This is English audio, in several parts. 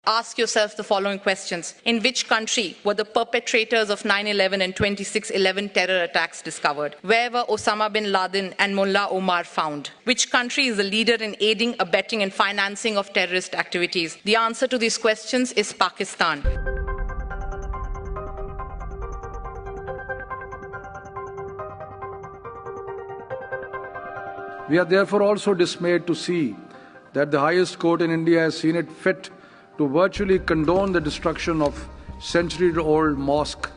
Ask yourself the following questions. In which country were the perpetrators of 9/11 and 26/11 terror attacks discovered? Where were Osama bin Laden and Mullah Omar found? Which country is the leader in aiding, abetting and financing of terrorist activities? The answer to these questions is Pakistan. We are therefore also dismayed to see that the highest court in India has seen it fit to virtually condone the destruction of century-old mosque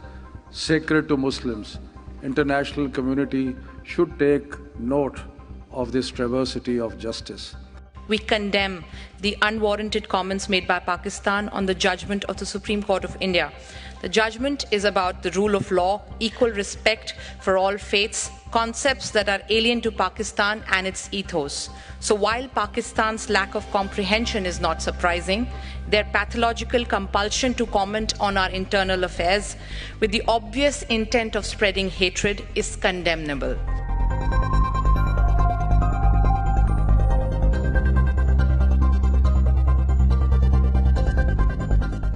sacred to Muslims. International community should take note of this travesty of justice. We condemn the unwarranted comments made by Pakistan on the judgment of the Supreme Court of India. The judgment is about the rule of law, equal respect for all faiths, concepts that are alien to Pakistan and its ethos. So while Pakistan's lack of comprehension is not surprising, their pathological compulsion to comment on our internal affairs with the obvious intent of spreading hatred is condemnable.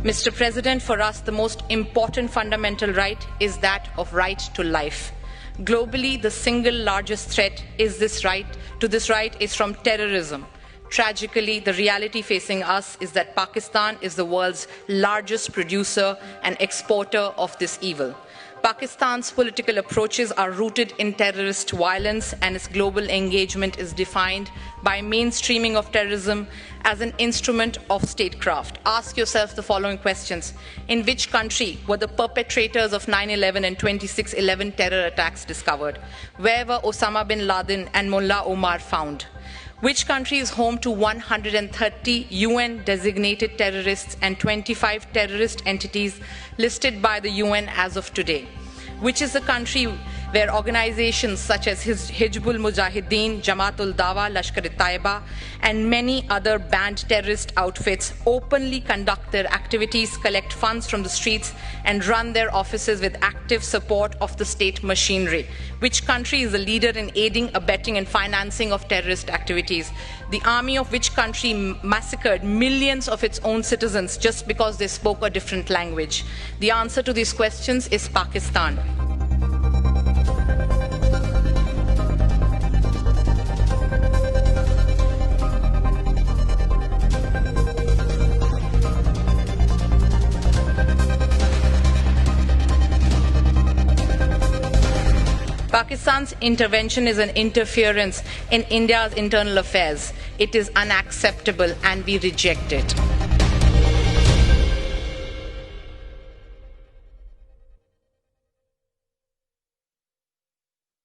Mr. President, for us, the most important fundamental right is that of right to life. Globally, the single largest threat is this right is from terrorism. Tragically, the reality facing us is that Pakistan is the world's largest producer and exporter of this evil. Pakistan's political approaches are rooted in terrorist violence, and its global engagement is defined by mainstreaming of terrorism as an instrument of statecraft. Ask yourself the following questions. In which country were the perpetrators of 9/11 and 26/11 terror attacks discovered? Where were Osama bin Laden and Mullah Omar found? Which country is home to 130 UN designated terrorists and 25 terrorist entities listed by the UN as of today? Which is the country where organizations such as Hizbul Mujahideen, Jamaat-ul Dawa, Lashkar-e-Taiba, and many other banned terrorist outfits openly conduct their activities, collect funds from the streets, and run their offices with active support of the state machinery? Which country is the leader in aiding, abetting, and financing of terrorist activities? The army of which country massacred millions of its own citizens just because they spoke a different language? The answer to these questions is Pakistan. Pakistan's intervention is an interference in India's internal affairs. It is unacceptable and we reject it.